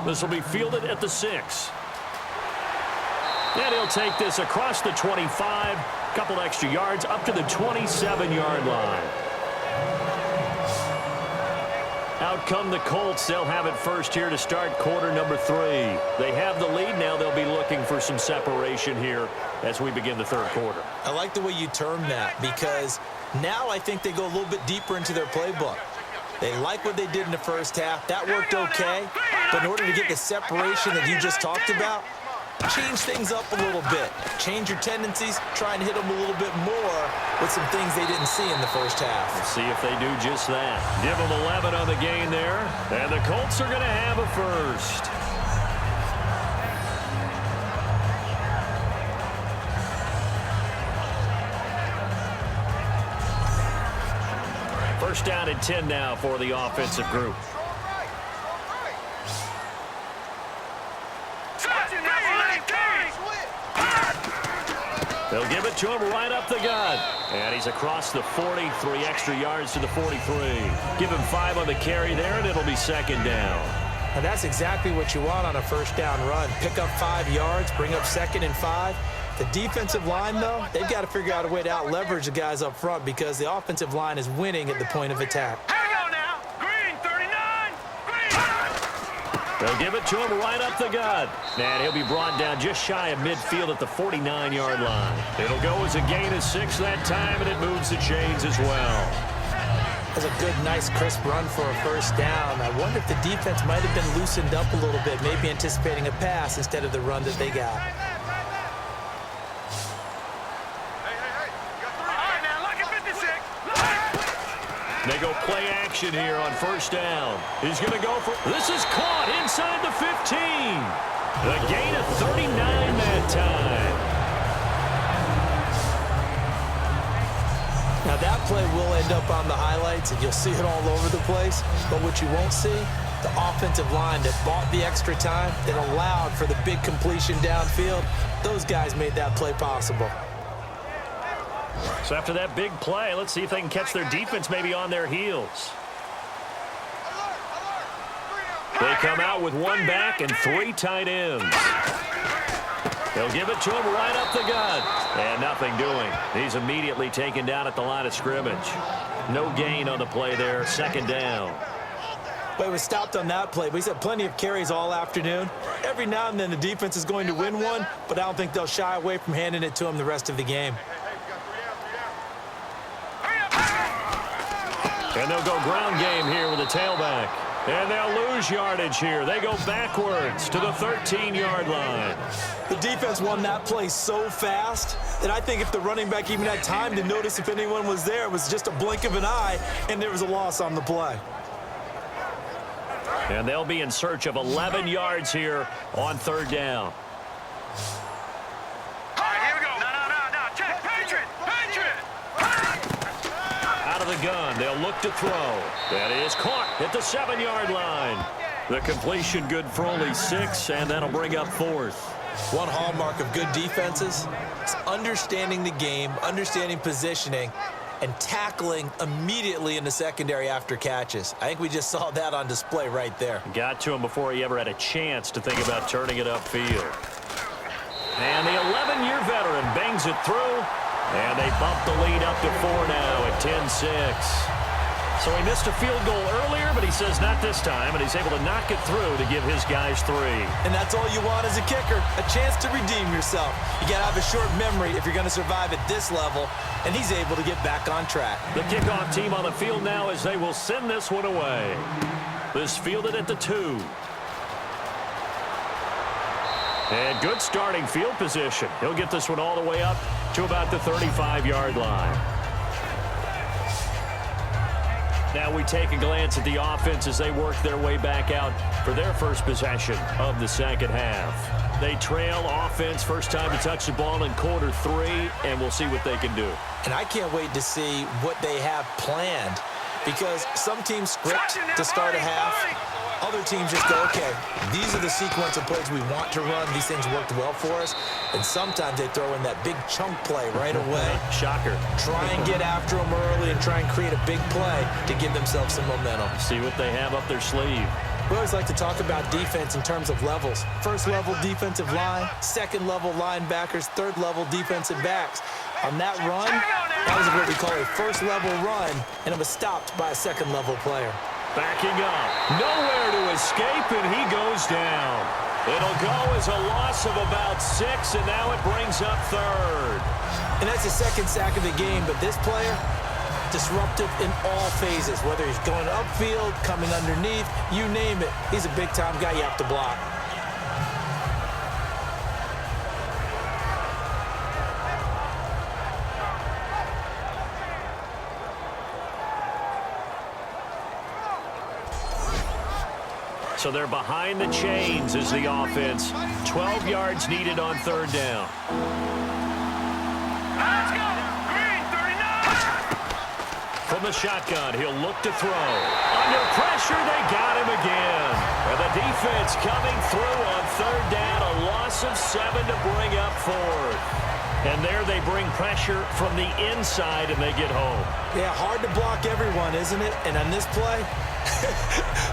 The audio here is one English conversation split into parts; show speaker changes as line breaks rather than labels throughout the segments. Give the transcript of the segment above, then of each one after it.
This will be fielded at the 6. And he'll take this across the 25, couple extra yards up to the 27-yard line. Out come the Colts. They'll have it first here to start quarter number 3. They have the lead. Now they'll be looking for some separation here as we begin the third quarter.
I like the way you term that, because now I think they go a little bit deeper into their playbook. They like what they did in the first half. That worked okay. But in order to get the separation that you just talked about, change things up a little bit. Change your tendencies. Try and hit them a little bit more with some things they didn't see in the first half.
Let's see if they do just that. Give them 11 on the gain there. And the Colts are going to have a first. First down and 10 now for the offensive group. They'll give it to him right up the gut. And he's across the 40, 3 extra yards to the 43. Give him 5 on the carry there, and it'll be second down.
And that's exactly what you want on a first down run. Pick up 5 yards, bring up 2nd and 5. The defensive line, though, they've got to figure out a way to out-leverage the guys up front because the offensive line is winning at the point of attack.
They'll give it to him right up the gut. And he'll be brought down just shy of midfield at the 49-yard line. It'll go as a gain of 6 that time, and it moves the chains as well.
That's a good, nice, crisp run for a first down. I wonder if the defense might have been loosened up a little bit, maybe anticipating a pass instead of the run that they got.
They go play action here on first down. He's going to go for... This is caught inside the 15. The gain of 39 that time.
Now that play will end up on the highlights, and you'll see it all over the place. But what you won't see, the offensive line that bought the extra time, that allowed for the big completion downfield, those guys made that play possible.
So after that big play, let's see if they can catch their defense maybe on their heels. They come out with 1 back and 3 tight ends. They'll give it to him right up the gut. And nothing doing. He's immediately taken down at the line of scrimmage. No gain on the play there. Second down.
Well, he was stopped on that play, but he's had plenty of carries all afternoon. Every now and then the defense is going to win one, but I don't think they'll shy away from handing it to him the rest of the game.
And they'll go ground game here with a tailback. And they'll lose yardage here. They go backwards to the 13-yard line.
The defense won that play so fast that I think if the running back even had time to notice if anyone was there, it was just a blink of an eye, and there was a loss on the play.
And they'll be in search of 11 yards here on third down. Gun. They'll look to throw. That is caught at the 7-yard line. The completion good for only 6, and that'll bring up 4th.
One hallmark of good defenses is understanding the game, understanding positioning, and tackling immediately in the secondary after catches. I think we just saw that on display right there.
Got to him before he ever had a chance to think about turning it upfield. And the 11-year veteran bangs it through. And they bump the lead up to 4 now at 10-6. So he missed a field goal earlier, but he says not this time, and he's able to knock it through to give his guys 3.
And that's all you want as a kicker, a chance to redeem yourself. You got to have a short memory if you're going to survive at this level, and he's able to get back on track.
The kickoff team on the field now as they will send this one away. This fielded at the 2. And good starting field position. He'll get this one all the way up to about the 35-yard line. Now we take a glance at the offense as they work their way back out for their first possession of the second half. They trail offense, first time to touch the ball in quarter 3, and we'll see what they can do.
And I can't wait to see what they have planned, because some teams script to start a half. Other teams just go, okay, these are the sequence of plays we want to run. These things worked well for us. And sometimes they throw in that big chunk play right away.
Shocker.
Try and get after them early and try and create a big play to give themselves some momentum.
See what they have up their sleeve.
We always like to talk about defense in terms of levels. First level defensive line, second level linebackers, third level defensive backs. On that run, that was what we call a first level run, and it was stopped by a second level player.
Backing up, nowhere to escape, and he goes down. It'll go as a loss of about 6, and now it brings up third.
And that's the second sack of the game, but this player, disruptive in all phases, whether he's going upfield, coming underneath, you name it. He's a big-time guy you have to block.
So they're behind the chains as the offense. 12 yards needed on third down.
Let's go! Green, 39!
From the shotgun, he'll look to throw. Under pressure, they got him again. And the defense coming through on third down. A loss of 7 to bring up fourth. And there they bring pressure from the inside, and they get home.
Yeah, hard to block everyone, isn't it? And on this play,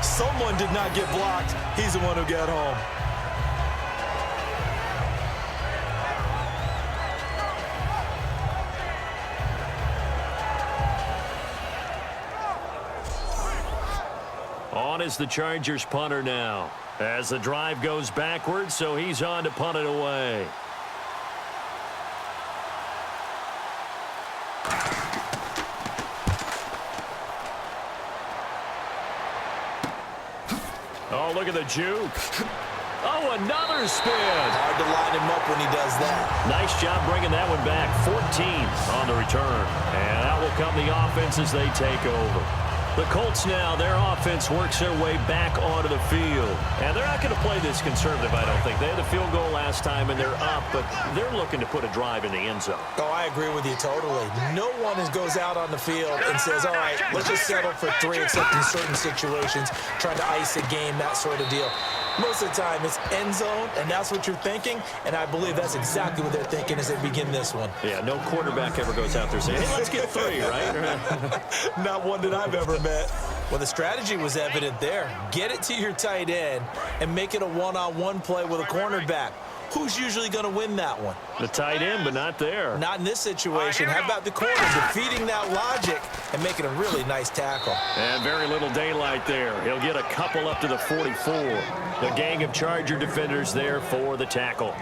someone did not get blocked. He's the one who got home.
On is the Chargers punter now. As the drive goes backwards, so he's on to punt it away. Oh, look at the juke. Oh, another spin.
Hard to line him up when he does that.
Nice job bringing that one back. 14 on the return. And out will come the offense as they take over. The Colts now, their offense works their way back onto the field. And they're not going to play this conservative, I don't think. They had the field goal last time, and they're up, but they're looking to put a drive in the end zone.
Oh, I agree with you totally. No one goes out on the field and says, all right, let's just settle for 3, except in certain situations, trying to ice a game, that sort of deal. Most of the time, it's end zone, and that's what you're thinking, and I believe that's exactly what they're thinking as they begin this one.
Yeah, no quarterback ever goes out there saying, hey, let's get 3, right?
Not one that I've ever met. Well, the strategy was evident there. Get it to your tight end and make it a one-on-one play with a cornerback. Who's usually going to win that one?
The tight end, but not there.
Not in this situation. How about the corner defeating that logic and making a really nice tackle?
And very little daylight there. He'll get a couple up to the 44. The gang of Charger defenders there for the tackle.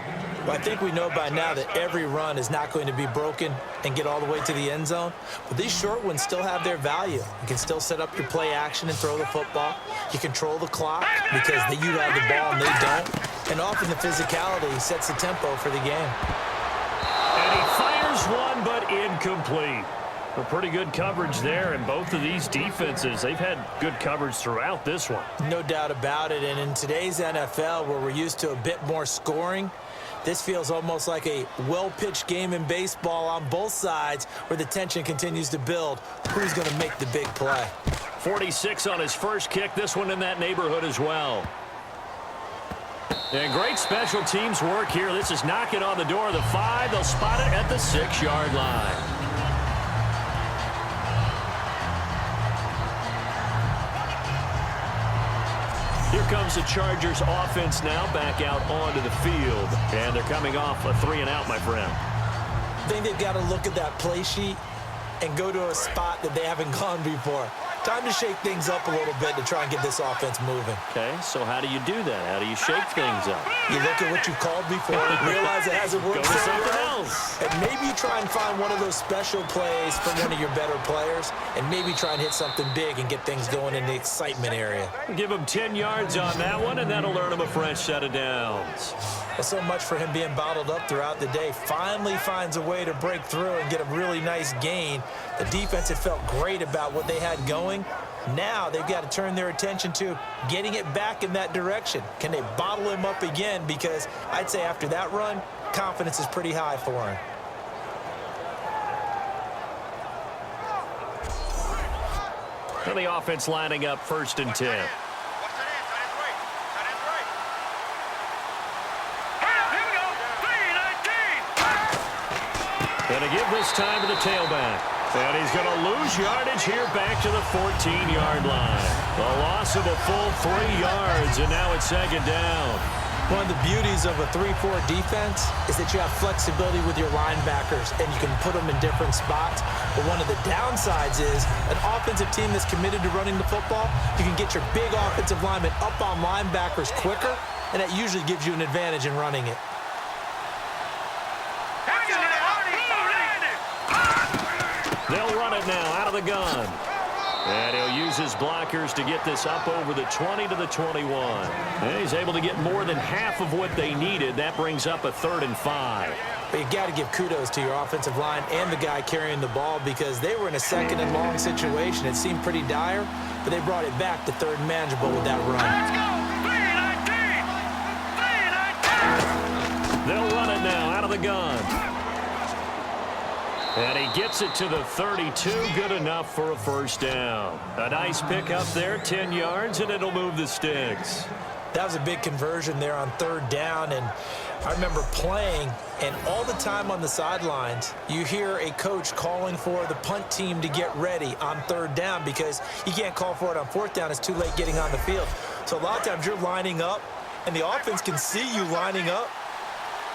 Well, I think we know by now that every run is not going to be broken and get all the way to the end zone. But these short ones still have their value. You can still set up your play action and throw the football. You control the clock because you have the ball and they don't. And often the physicality sets the tempo for the game.
And he fires one, but incomplete. A pretty good coverage there, and both of these defenses, they've had good coverage throughout this one.
No doubt about it. And in today's NFL, where we're used to a bit more scoring, this feels almost like a well-pitched game in baseball on both sides where the tension continues to build. Who's going to make the big play?
46 on his first kick. This one in that neighborhood as well. And great special teams work here. This is knocking on the door of the 5. They'll spot it at the 6-yard line. Here comes the Chargers offense now back out onto the field. And they're coming off a 3-and-out, my friend.
I think they've got to look at that play sheet and go to a spot that they haven't gone before. Time to shake things up a little bit to try and get this offense moving.
Okay, so how do you do that? How do you shake things up?
You look at what you've called before, realize it hasn't worked
Go to
so
something
well,
else.
and maybe try and find one of those special plays from one of your better players, and maybe try and hit something big and get things going in the excitement area.
Give him 10 yards on that one, and that'll earn him a fresh set of downs.
Well, so much for him being bottled up throughout the day. Finally finds a way to break through and get a really nice gain. The defense had felt great about what they had going. Now they've got to turn their attention to getting it back in that direction. Can they bottle him up again? Because I'd say after that run, confidence is pretty high for him.
And the offense lining up 1st and 10. And a give this time to the tailback. And he's going to lose yardage here back to the 14-yard line. A loss of a full 3 yards, and now it's second down.
One of the beauties of a 3-4 defense is that you have flexibility with your linebackers, and you can put them in different spots. But one of the downsides is an offensive team that's committed to running the football, you can get your big offensive linemen up on linebackers quicker, and that usually gives you an advantage in running it.
They'll run it now out of the gun. And he'll use his blockers to get this up over the 20 to the 21. And he's able to get more than half of what they needed. That brings up a 3rd and 5.
But you got to give kudos to your offensive line and the guy carrying the ball because they were in a 2nd and long situation. It seemed pretty dire, but they brought it back to 3rd and manageable with that run.
They'll run it now out of the gun. And he gets it to the 32, good enough for a 1st down. A nice pickup there, 10 yards, and it'll move the sticks.
That was a big conversion there on 3rd down, and I remember playing, and all the time on the sidelines, you hear a coach calling for the punt team to get ready on 3rd down because you can't call for it on 4th down. It's too late getting on the field. So a lot of times you're lining up, and the offense can see you lining up.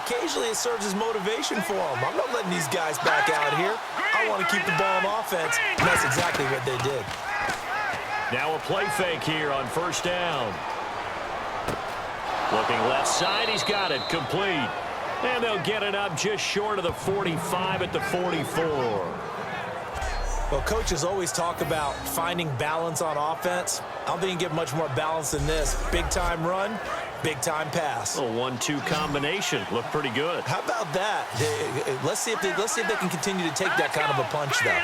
Occasionally it serves as motivation for them. I'm not letting these guys back out here. I want to keep the ball on offense, and that's exactly what they did.
Now a play fake here on 1st down. Looking left side, he's got it, complete. And they'll get it up just short of the 45 at the 44.
Well, coaches always talk about finding balance on offense. I don't think you can get much more balance than this. Big-time run, big-time pass.
A 1-2 combination. Looked pretty good.
How about that? Let's see if they can continue to take that kind of a punch, though.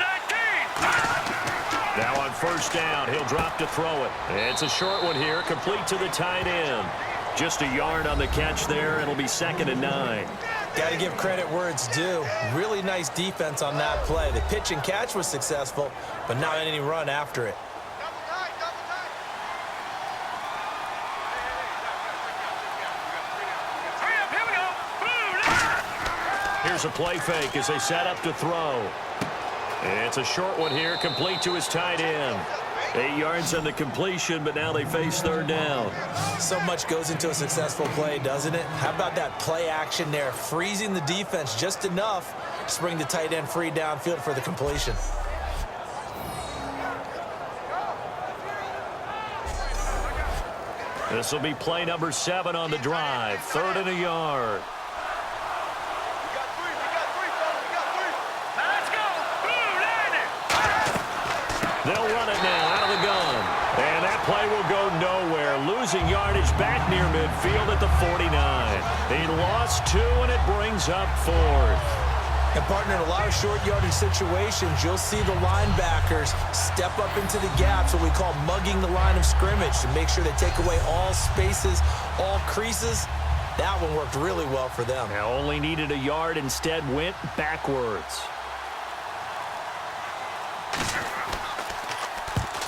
Now on 1st down, he'll drop to throw it. It's a short one here, complete to the tight end. Just a yard on the catch there. It'll be 2nd and 9.
Got to give credit where it's due. Really nice defense on that play. The pitch and catch was successful, but not any run after it.
Here's a play fake as they set up to throw. It's a short one here, complete to his tight end. 8 yards on the completion, but now they face 3rd down.
So much goes into a successful play, doesn't it? How about that play action there, freezing the defense just enough to bring the tight end free downfield for the completion.
This will be play number 7 on the drive. 3rd and a yard. They'll run it now out of the gun. And that play will go nowhere. Losing yardage back near midfield at the 49. He lost 2, and it brings up 4th.
And, partner, in a lot of short yardage situations, you'll see the linebackers step up into the gaps, what we call mugging the line of scrimmage, to make sure they take away all spaces, all creases. That one worked really well for them.
Now only needed a yard, instead went backwards.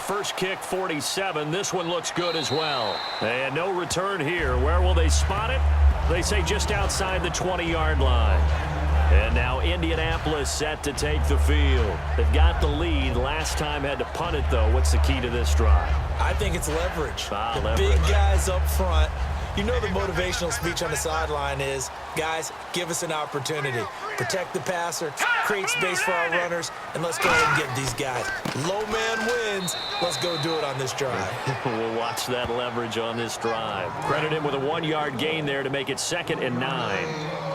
First kick, 47. This one looks good as well. And no return here. Where will they spot it? They say just outside the 20-yard line. And now Indianapolis set to take the field. They've got the lead. Last time had to punt it, though. What's the key to this drive?
I think it's leverage.
Leverage.
Big guys up front. You know the motivational speech on the sideline is, guys, give us an opportunity. Protect the passer, create space for our runners, and let's go ahead and get these guys. Low man wins. Let's go do it on this drive.
We'll watch that leverage on this drive. Credit him with a 1-yard gain there to make it 2nd and 9.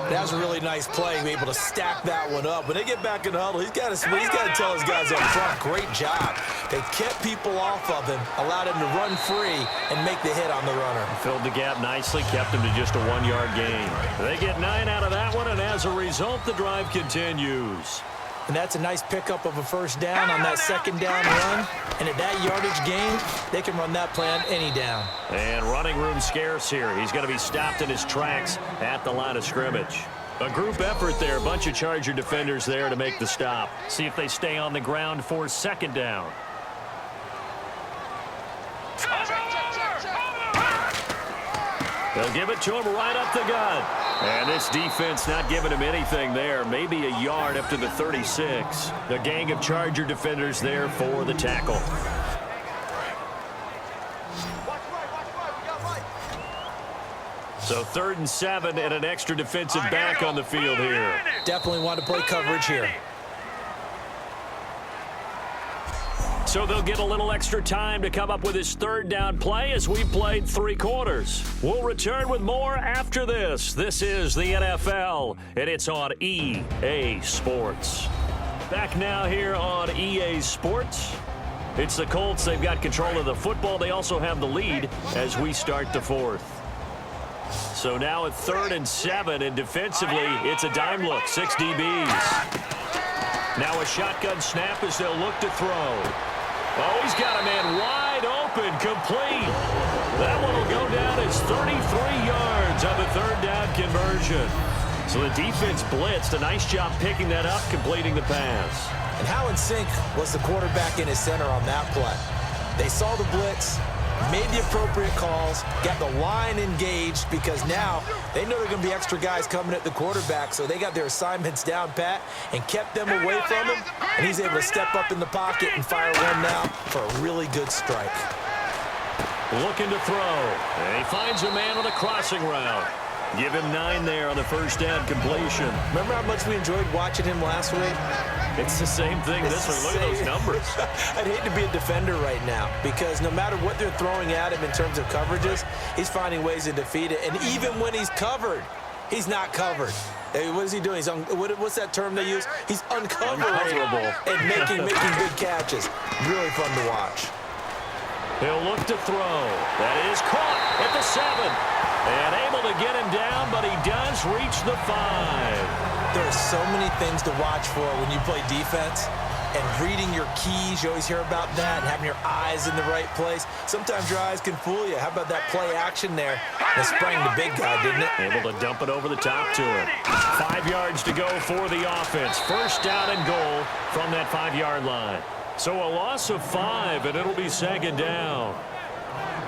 That was a really nice play, able to stack that one up. When they get back in the huddle, he's got to tell his guys up front, great job. They kept people off of him, allowed him to run free, and make the hit on the runner.
Filled the gap nicely, kept him to just a 1-yard gain. They get 9 out of that one, and as a result, the drive continues.
And that's a nice pickup of a 1st down on that 2nd down run. And at that yardage gain, they can run that play on any down.
And running room scarce here. He's going to be stopped in his tracks at the line of scrimmage. A group effort there. A bunch of Charger defenders there to make the stop. See if they stay on the ground for 2nd down. They'll give it to him right up the gut. And this defense not giving him anything there. Maybe a yard up to the 36. The gang of Charger defenders there for the tackle. So 3rd and 7 and an extra defensive back on the field here.
Definitely want to play coverage here.
So they'll get a little extra time to come up with his 3rd down play as we played 3 quarters. We'll return with more after this. This is the NFL, and it's on EA Sports. Back now here on EA Sports. It's the Colts. They've got control of the football. They also have the lead as we start the 4th. So now at 3rd and 7, and defensively, it's a dime look, 6 DBs. Now a shotgun snap as they'll look to throw. Oh, he's got a man wide open, complete. That one will go down as 33 yards on the 3rd down conversion. So the defense blitzed. A nice job picking that up, completing the pass.
And how in sync was the quarterback in his center on that play? They saw the blitz, made the appropriate calls, got the line engaged because now they know there are going to be extra guys coming at the quarterback, so they got their assignments down pat and kept them away from him, and he's able to step up in the pocket and fire one now for a really good strike.
Looking to throw, and he finds a man on a crossing route. Give him 9 there on the 1st down completion.
Remember how much we enjoyed watching him last week?
It's the same thing this week. Look at those numbers.
I'd hate to be a defender right now because no matter what they're throwing at him in terms of coverages, he's finding ways to defeat it. And even when he's covered, he's not covered. Hey, what is he doing? He's what's that term they use? He's uncovering and making big catches. Really fun to watch.
He'll look to throw. That is caught at the 7. And able to get him down, but he does reach the 5.
There are so many things to watch for when you play defense. And reading your keys, you always hear about that, and having your eyes in the right place. Sometimes your eyes can fool you. How about that play action there? That sprang the big guy, didn't it?
Able to dump it over the top to him. 5 yards to go for the offense. 1st down and goal from that 5-yard line. So a loss of 5, and it'll be 2nd down.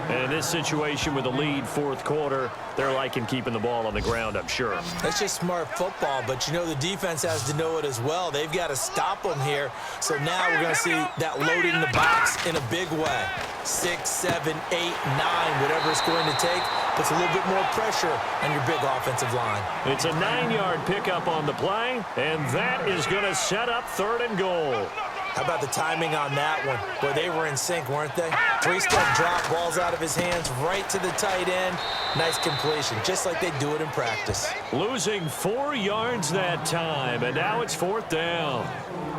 And in this situation with the lead 4th quarter, they're liking keeping the ball on the ground, I'm sure.
That's just smart football, but you know the defense has to know it as well. They've got to stop them here. So now we're going to see that loading the box in a big way. 6, 7, 8, 9, whatever it's going to take, puts a little bit more pressure on your big offensive line.
It's a 9-yard pickup on the play, and that is going to set up 3rd and goal.
How about the timing on that one? Boy, they were in sync, weren't they? 3-step drop, balls out of his hands, right to the tight end. Nice completion, just like they do it in practice.
Losing 4 yards that time, and now it's 4th down.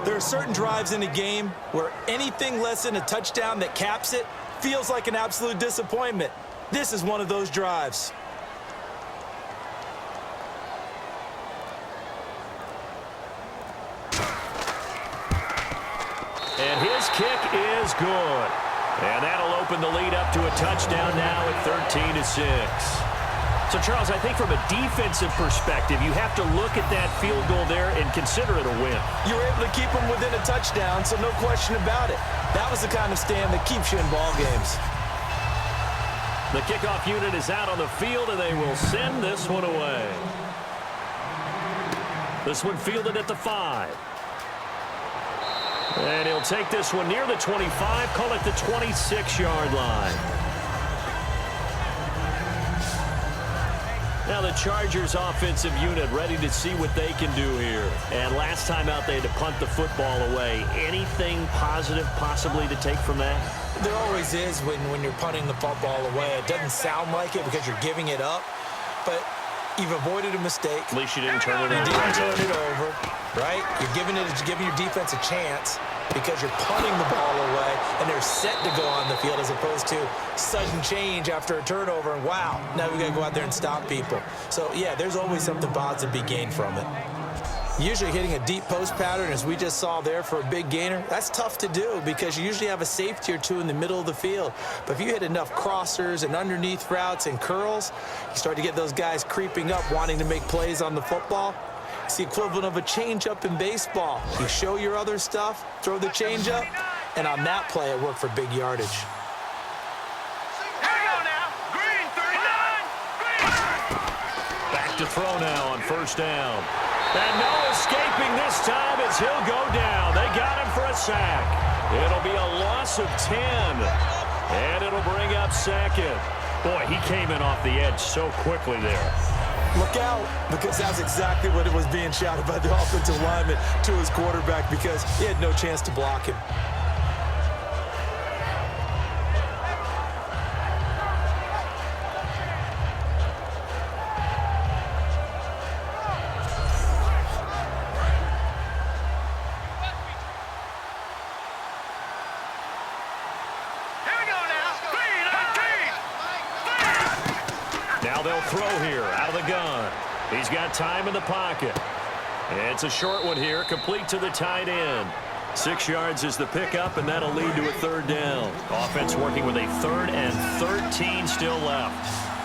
There are certain drives in a game where anything less than a touchdown that caps it feels like an absolute disappointment. This is one of those drives.
And his kick is good. And that'll open the lead up to a touchdown now at 13-6. So, Charles, I think from a defensive perspective, you have to look at that field goal there and consider it a win.
You were able to keep them within a touchdown, so no question about it. That was the kind of stand that keeps you in ball games.
The kickoff unit is out on the field, and they will send this one away. This one fielded at the 5. And he'll take this one near the 25, call it the 26-yard line. Now the Chargers offensive unit ready to see what they can do here. And last time out they had to punt the football away. Anything positive possibly to take from that?
There always is when you're punting the football away. It doesn't sound like it because you're giving it up, but you've avoided a mistake.
At least you didn't turn it over.
You didn't turn it over, right? You're giving your defense a chance because you're punting the ball away and they're set to go on the field as opposed to sudden change after a turnover and wow, now we got to go out there and stop people. So, yeah, there's always something positive to be gained from it. Usually hitting a deep post pattern, as we just saw there for a big gainer, that's tough to do because you usually have a safety or two in the middle of the field. But if you hit enough crossers and underneath routes and curls, you start to get those guys creeping up wanting to make plays on the football. It's the equivalent of a changeup in baseball. You show your other stuff, throw the changeup, and on that play it worked for big yardage.
Back to throw now on 1st down. And no escaping this time as he'll go down. They got him for a sack. It'll be a loss of 10. And it'll bring up 2nd. Boy, he came in off the edge so quickly there.
Look out, because that's exactly what it was being shouted by the offensive lineman to his quarterback, because he had no chance to block him.
Now they'll throw here out of the gun. He's got time in the pocket. It's a short one here, complete to the tight end. 6 yards is the pickup, and that'll lead to a third down. Offense working with a 3rd and 13 still left.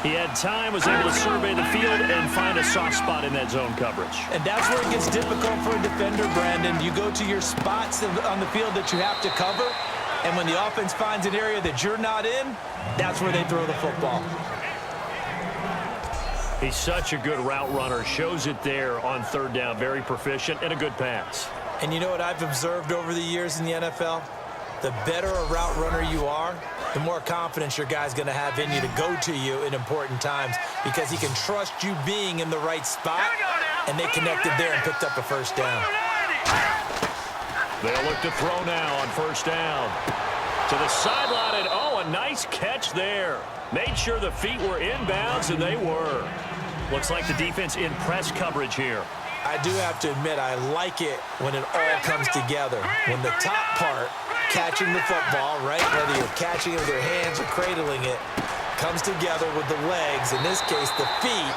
He had time, was able to survey the field and find a soft spot in that zone coverage.
And that's where it gets difficult for a defender, Brandon. You go to your spots on the field that you have to cover, and when the offense finds an area that you're not in, that's where they throw the football.
He's such a good route runner. Shows it there on 3rd down. Very proficient and a good pass.
And you know what I've observed over the years in the NFL? The better a route runner you are, the more confidence your guy's going to have in you to go to you in important times, because he can trust you being in the right spot, and they connected there and picked up a first down.
They'll look to throw now on 1st down. To the sideline, and oh, a nice catch there. Made sure the feet were inbounds, and they were. Looks like the defense in press coverage here.
I do have to admit, I like it when it all comes together. When the top part, catching the football, right, whether you're catching it with your hands or cradling it, comes together with the legs, in this case the feet,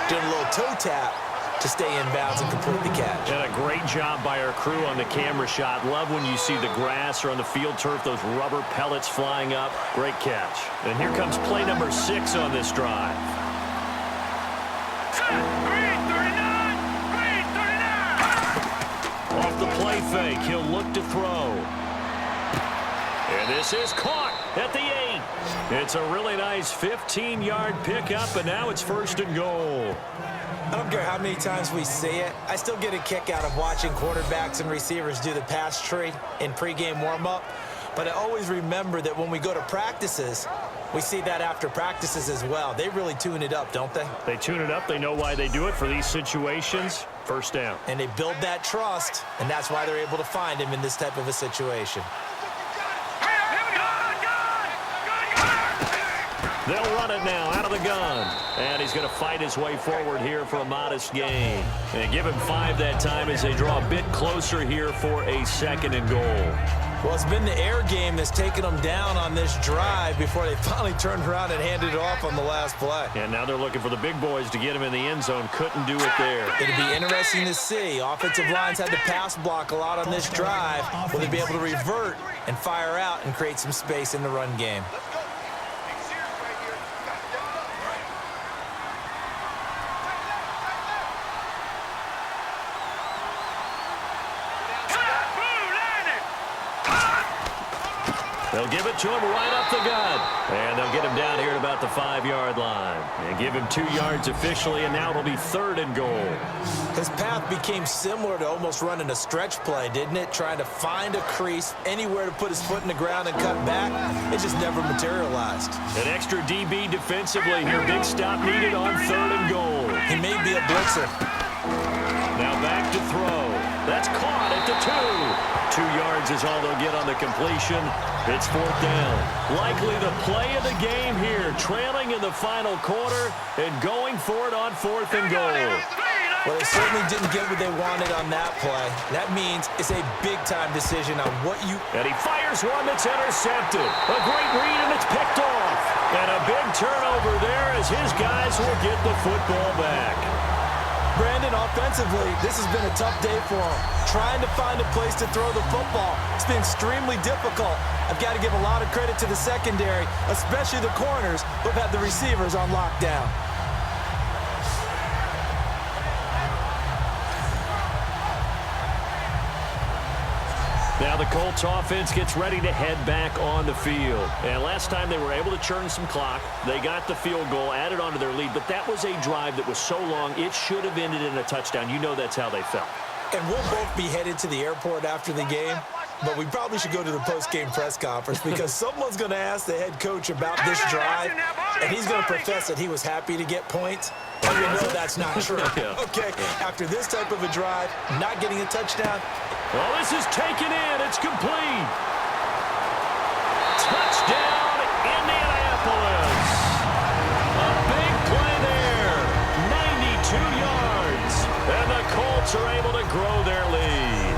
doing a little toe tap to stay in bounds and complete the catch.
And a great job by our crew on the camera shot. Love when you see the grass or on the field turf, those rubber pellets flying up. Great catch. And here comes play number 6 on this drive. Off the play fake, he'll look to throw. And this is caught at the 8. It's a really nice 15-yard pickup, and now it's 1st and goal.
I don't care how many times we see it. I still get a kick out of watching quarterbacks and receivers do the pass tree in pregame warm-up. But I always remember that when we go to practices, we see that after practices as well. They really tune it up, don't they?
They tune it up. They know why they do it for these situations. 1st down.
And they build that trust, and that's why they're able to find him in this type of a situation.
They'll run it now out of the gun. And he's going to fight his way forward here for a modest gain. And give him 5 that time as they draw a bit closer here for a 2nd and goal.
Well, it's been the air game that's taken them down on this drive before they finally turned around and handed it off on the last play.
And now they're looking for the big boys to get him in the end zone. Couldn't do it there.
It'll be interesting to see. Offensive lines had to pass block a lot on this drive. Will they be able to revert and fire out and create some space in the run game?
They'll give it to him right up the gut. And they'll get him down here at about the 5-yard line. And give him 2 yards officially, and now it'll be 3rd and goal.
His path became similar to almost running a stretch play, didn't it? Trying to find a crease, anywhere to put his foot in the ground and cut back. It just never materialized.
An extra DB defensively here. Big stop needed on 3rd and goal.
He may be a blitzer.
Now back to throw. That's caught at the 2. 2 yards is all they'll get on the completion. It's 4th down. Likely the play of the game here. Trailing in the final quarter and going for it on 4th and goal.
Well, they certainly didn't get what they wanted on that play. That means it's a big-time decision on what you...
And he fires one that's intercepted. A great read, and it's picked off. And a big turnover there as his guys will get the football back.
Brandon, offensively, this has been a tough day for him. Trying to find a place to throw the football. It's been extremely difficult. I've got to give a lot of credit to the secondary, especially the corners, who have had the receivers on lockdown.
Now the Colts offense gets ready to head back on the field. And last time they were able to churn some clock. They got the field goal, added onto their lead. But that was a drive that was so long, it should have ended in a touchdown. You know that's how they felt.
And we'll both be headed to the airport after the game. but we probably should go to the post-game press conference because someone's going to ask the head coach about this drive, and he's going to profess that he was happy to get points. And we know that's not true. Okay, after this type of a drive, not getting a touchdown.
Well, this is taken in. It's complete. Touchdown, Indianapolis. A big play there. 92 yards. And the Colts are able to grow their lead.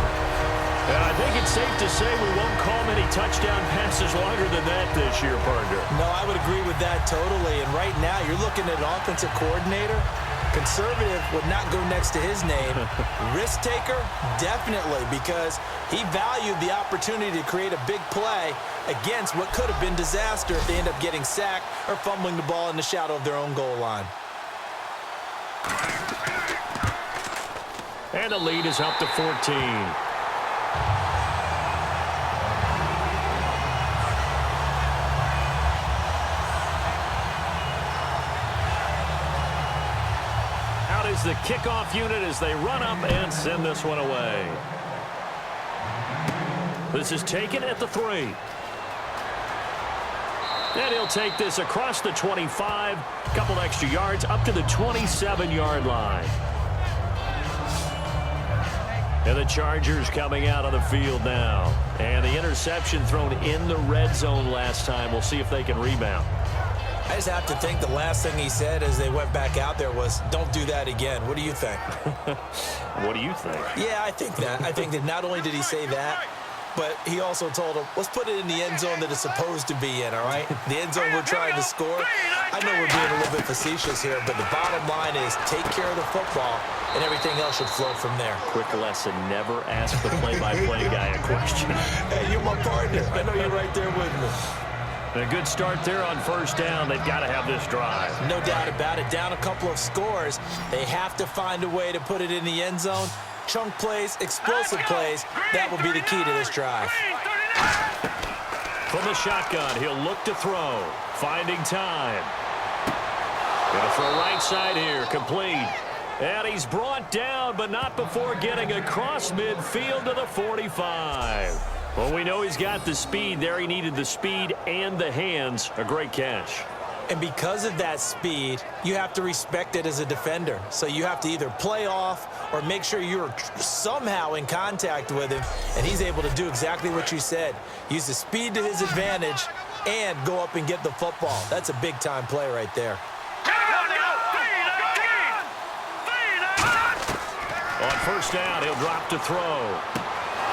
And I think it's safe to say we won't call many touchdown passes longer than that this year, partner.
No, I would agree with that totally. And right now, you're looking at an offensive coordinator. Conservative would not go next to his name. Risk taker, definitely, because he valued the opportunity to create a big play against what could have been disaster if they end up getting sacked or fumbling the ball in the shadow of their own goal line.
And the lead is up to 14. The kickoff unit as they run up and send this one away. This is taken at the 3. And he'll take this across the 25, couple extra yards up to the 27-yard line. And the Chargers coming out on the field now. And the interception thrown in the red zone last time. We'll see if they can rebound.
I just have to think the last thing he said as they went back out there was, don't do that again. What do you think?
What do you think?
Yeah, I think that. I think that not only did he say that, but he also told him, let's put it in the end zone that it's supposed to be in, all right? The end zone we're trying to score. I know we're being a little bit facetious here, but the bottom line is take care of the football, and everything else should flow from there.
Quick lesson, never ask the play-by-play guy a question.
Hey, you're my partner. I know you're right there with me.
A good start there on first down. They've got to have this drive.
No doubt about it. Down a couple of scores. They have to find a way to put it in the end zone. Chunk plays, explosive plays. That will be the key to this drive.
From the shotgun, he'll look to throw. Finding time. Gonna throw right side here. Complete. And he's brought down, but not before getting across midfield to the 45. Well, we know he's got the speed there. He needed the speed and the hands. A great catch.
And because of that speed, you have to respect it as a defender. So you have to either play off or make sure you're somehow in contact with him. And he's able to do exactly what you said. Use the speed to his advantage and go up and get the football. That's a big-time play right there.
On first down, he'll drop to throw.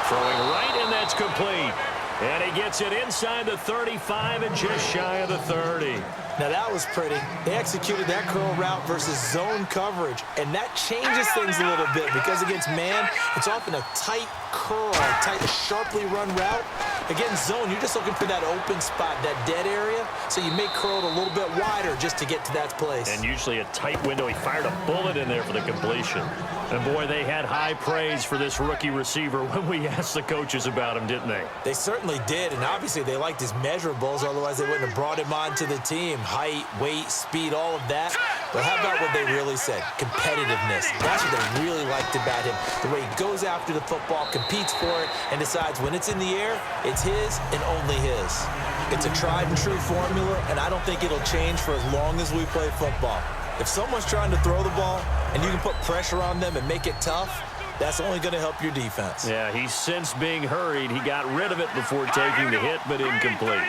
Throwing right, and that's complete. And he gets it inside the 35 and just shy of the 30.
Now, that was pretty. They executed that curl route versus zone coverage, and that changes things a little bit because against man, it's often a tight curl, a sharply run route. Against zone, you're just looking for that open spot, that dead area, so you may curl it a little bit wider just to get to that place.
And usually a tight window. He fired a bullet in there for the completion. And, boy, they had high praise for this rookie receiver when we asked the coaches about him, didn't they?
They certainly did, and obviously they liked his measurables, otherwise they wouldn't have brought him onto the team. Height, weight, speed, all of that. But how about what they really said? Competitiveness. That's what they really liked about him. The way he goes after the football, competes for it, and decides when it's in the air, it's his and only his. It's a tried and true formula, and I don't think it'll change for as long as we play football. If someone's trying to throw the ball and you can put pressure on them and make it tough, that's only going to help your defense.
Yeah, he's since being hurried. He got rid of it before taking the hit, but incomplete.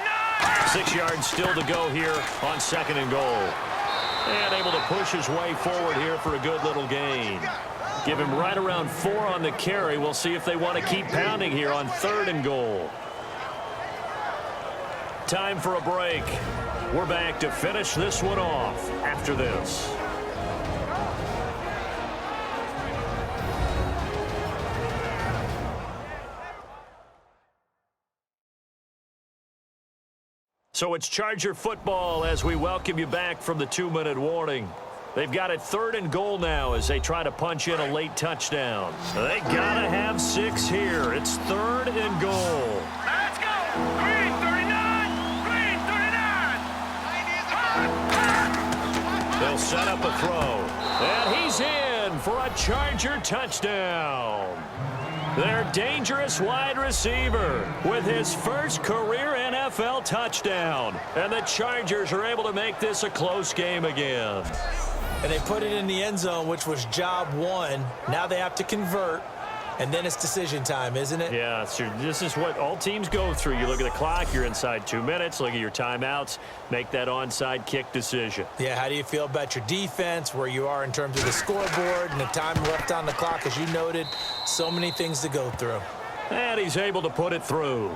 6 yards still to go here on second and goal. And able to push his way forward here for a good little gain. Give him right around 4 on the carry. We'll see if they want to keep pounding here on third and goal. Time for a break. We're back to finish this one off after this. So it's Charger football as we welcome you back from the 2-minute warning. They've got it third and goal now as they try to punch in a late touchdown. They gotta have 6 here. It's third and goal.
Let's go! Green 39! Green 39!
They'll set up a throw. And he's in for a Charger touchdown. Their dangerous wide receiver with his first career NFL touchdown. And the Chargers are able to make this a close game again.
And they put it in the end zone, which was job one. Now they have to convert. And then it's decision time, isn't it?
Yeah, so this is what all teams go through. You look at the clock, you're inside 2 minutes, look at your timeouts, make that onside kick decision.
Yeah, how do you feel about your defense, where you are in terms of the scoreboard and the time left on the clock? As you noted, so many things to go through.
And he's able to put it through.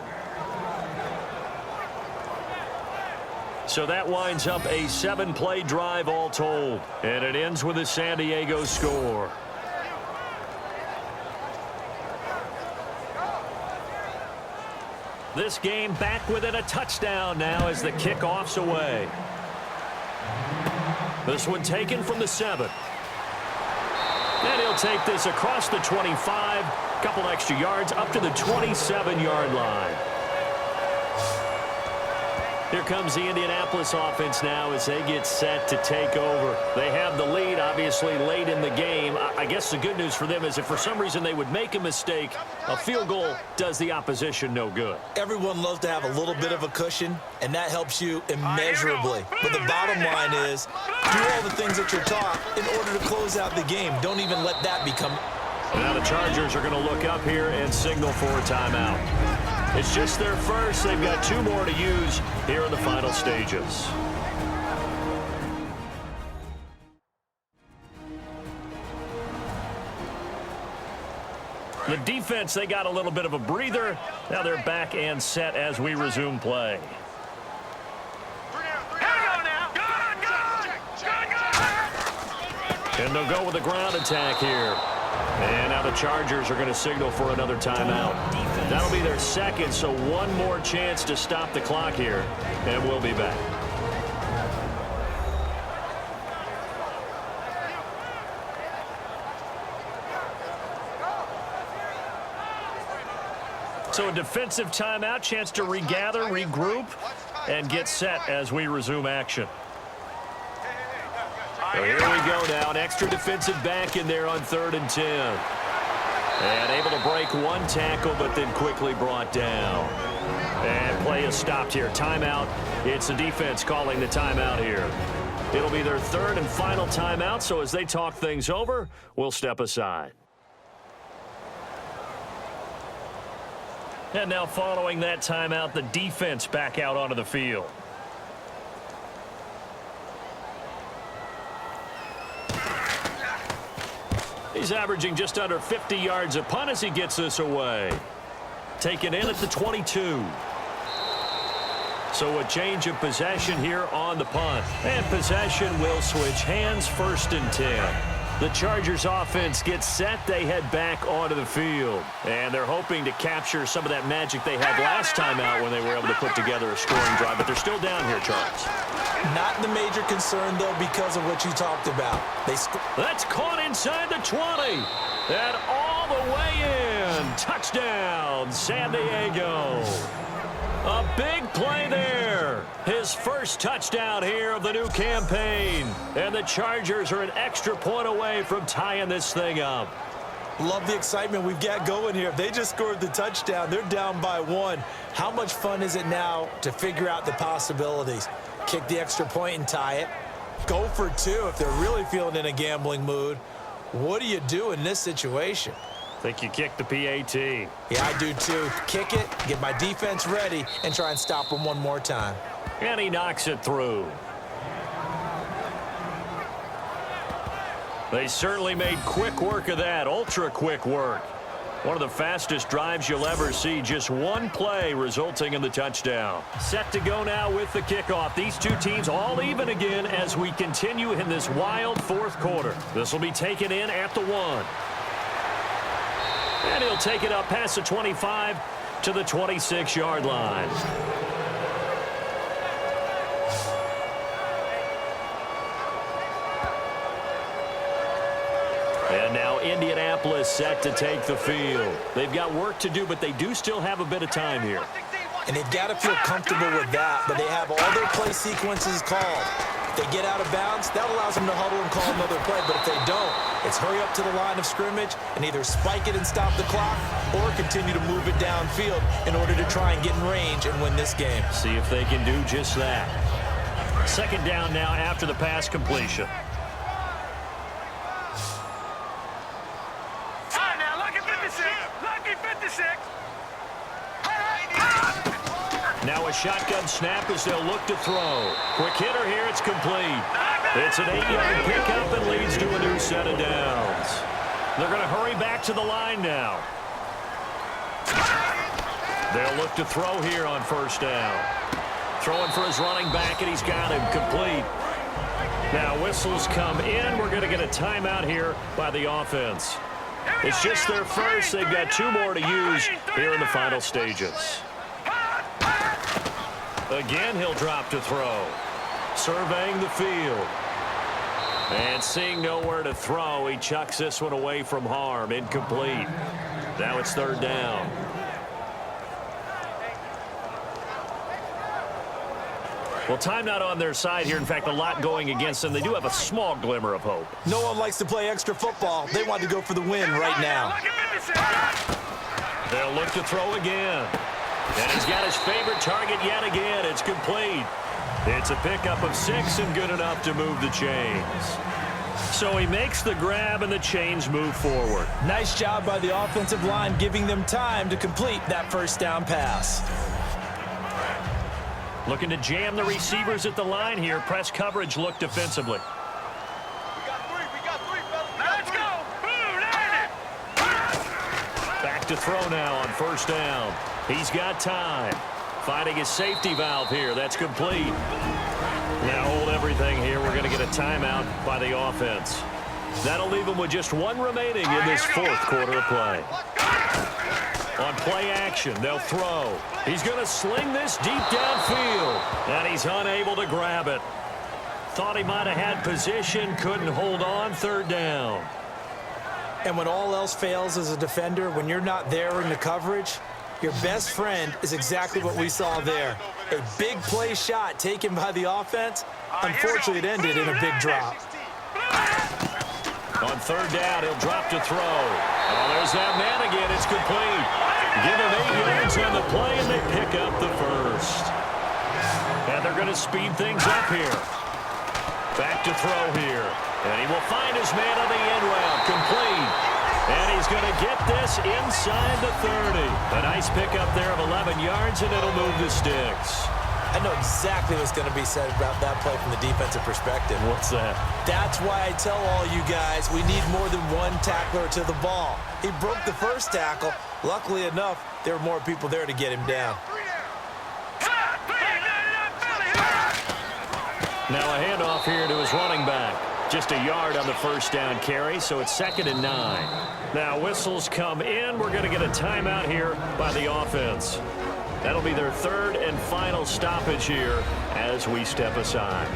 So that winds up a 7-play drive all told. And it ends with a San Diego score. This game back within a touchdown now as the kickoff's away. This one taken from the 7. And he'll take this across the 25. Couple extra yards up to the 27-yard line. Here comes the Indianapolis offense now as they get set to take over. They have the lead, obviously, late in the game. I guess the good news for them is if for some reason they would make a mistake, a field goal does the opposition no good.
Everyone loves to have a little bit of a cushion, and that helps you immeasurably. But the bottom line is, do all the things that you're taught in order to close out the game. Don't even let that become...
Now the Chargers are going to look up here and signal for a timeout. It's just their first. They've got 2 more to use here in the final stages. The defense, they got a little bit of a breather. Now they're back and set as we resume play. And they'll go with the ground attack here. And now the Chargers are going to signal for another timeout. That'll be their second, so one more chance to stop the clock here, and we'll be back. So a defensive timeout, chance to regather, regroup, and get set as we resume action. So here we go now, an extra defensive back in there on 3rd and 10. And able to break one tackle, but then quickly brought down. And play is stopped here. Timeout. It's the defense calling the timeout here. It'll be their 3rd and final timeout, so as they talk things over, we'll step aside. And now following that timeout, the defense back out onto the field. He's averaging just under 50 yards a punt as he gets this away. Taken in at the 22. So a change of possession here on the punt. And possession will switch hands, 1st and 10. The Chargers offense gets set. They head back onto the field. And they're hoping to capture some of that magic they had last time out when they were able to put together a scoring drive. But they're still down here, Charles.
Not the major concern, though, because of what you talked about.
That's caught inside the 20. And all the way in. Touchdown, San Diego. A big play there. His first touchdown here of the new campaign. And the Chargers are an extra point away from tying this thing up.
Love the excitement we've got going here. If they just scored the touchdown, they're down by 1. How much fun is it now to figure out the possibilities? Kick the extra point and tie it. Go for 2 if they're really feeling in a gambling mood. What do you do in this situation?
I think you kick the PAT.
Yeah, I do too. Kick it, get my defense ready, and try and stop them one more time.
And he knocks it through. They certainly made quick work of that, ultra quick work. One of the fastest drives you'll ever see, just one play resulting in the touchdown. Set to go now with the kickoff. These two teams all even again as we continue in this wild 4th quarter. This will be taken in at the 1. And he'll take it up past the 25 to the 26-yard line. And now Indianapolis set to take the field. They've got work to do, but they do still have a bit of time here.
And they've got to feel comfortable with that, but they have all their play sequences called. they get out of bounds, that allows them to huddle and call another play. But if they don't, it's hurry up to the line of scrimmage and either spike it and stop the clock or continue to move it downfield in order to try and get in range and win this game.
See if they can do just that. Second down now after the pass completion.
Now, lucky 56. Lucky 56.
Now a shotgun snap as they'll look to throw. Quick hitter here, it's complete. It's an 8-yard pickup and leads to a new set of downs. They're going to hurry back to the line now. They'll look to throw here on first down. Throwing for his running back, and he's got him complete. Now whistles come in. We're going to get a timeout here by the offense. It's just their first. They've got 2 more to use here in the final stages. Again, he'll drop to throw. Surveying the field. And seeing nowhere to throw, he chucks this one away from harm. Incomplete. Now it's third down. Well, time not on their side here. In fact, a lot going against them. They do have a small glimmer of hope.
No one likes to play extra football. They want to go for the win right now.
They'll look to throw again. And he's got his favorite target yet again. It's complete. It's a pickup of 6 and good enough to move the chains. So he makes the grab and the chains move forward.
Nice job by the offensive line giving them time to complete that first down pass.
Looking to jam the receivers at the line here. Press coverage look defensively.
We got three, fellas. Let's go. Boom, landed.
Back to throw now on first down. He's got time. Finding his safety valve here. That's complete. Now hold everything here. We're going to get a timeout by the offense. That'll leave him with just 1 remaining in this fourth quarter of play. On play action, they'll throw. He's going to sling this deep downfield, and he's unable to grab it. Thought he might have had position, couldn't hold on, third down.
And when all else fails as a defender, when you're not there in the coverage, your best friend is exactly what we saw there. A big play shot taken by the offense. Unfortunately, it ended in a big drop.
On third down, he'll drop to throw. Oh, there's that man again. It's complete. Give him 8 yards on the play, and they pick up the first. And they're going to speed things up here. Back to throw here. And he will find his man on the end route. Complete. And he's going to get this inside the 30. A nice pickup there of 11 yards, and it'll move the sticks.
I know exactly what's going to be said about that play from the defensive perspective.
What's that?
That's why I tell all you guys we need more than 1 tackler to the ball. He broke the first tackle. Luckily enough, there were more people there to get him down.
Now a handoff here to his running back. Just a yard on the first down carry, so it's 2nd and 9. Now whistles come in. We're going to get a timeout here by the offense. That'll be their 3rd and final stoppage here as we step aside.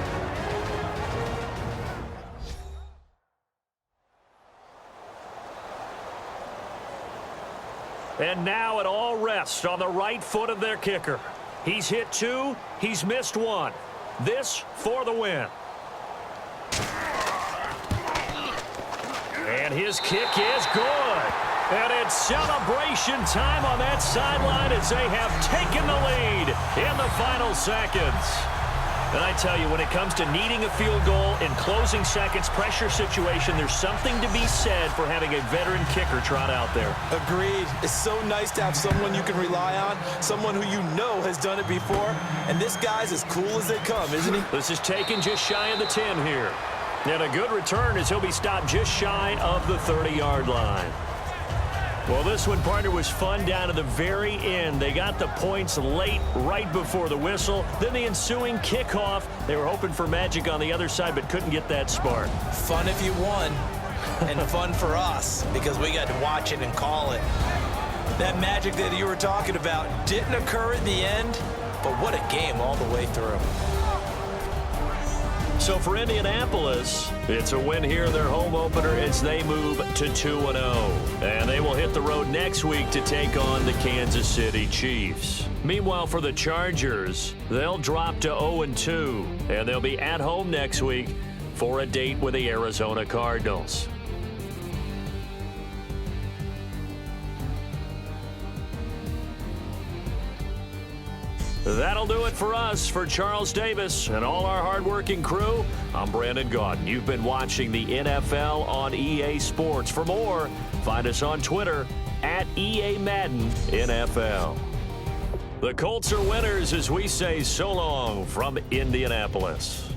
And now it all rests on the right foot of their kicker. He's hit 2, he's missed 1. This for the win. And his kick is good. And it's celebration time on that sideline as they have taken the lead in the final seconds. And I tell you, when it comes to needing a field goal in closing seconds, pressure situation, there's something to be said for having a veteran kicker trot out there.
Agreed. It's so nice to have someone you can rely on, someone who you know has done it before. And this guy's as cool as they come, isn't he?
This is taken just shy of the 10 here. And a good return as he'll be stopped just shy of the 30-yard line. Well, this one, partner, was fun down to the very end. They got the points late, right before the whistle. Then the ensuing kickoff. They were hoping for magic on the other side, but couldn't get that spark.
Fun if you won, and fun for us, because we got to watch it and call it. That magic that you were talking about didn't occur at the end, but what a game all the way through.
So for Indianapolis, it's a win here in their home opener as they move to 2-0. And they will hit the road next week to take on the Kansas City Chiefs. Meanwhile, for the Chargers, they'll drop to 0-2. And they'll be at home next week for a date with the Arizona Cardinals. That'll do it for us. For Charles Davis and all our hardworking crew, I'm Brandon Gaudin. You've been watching the NFL on EA Sports. For more, find us on Twitter at EA Madden NFL. The Colts are winners as we say so long from Indianapolis.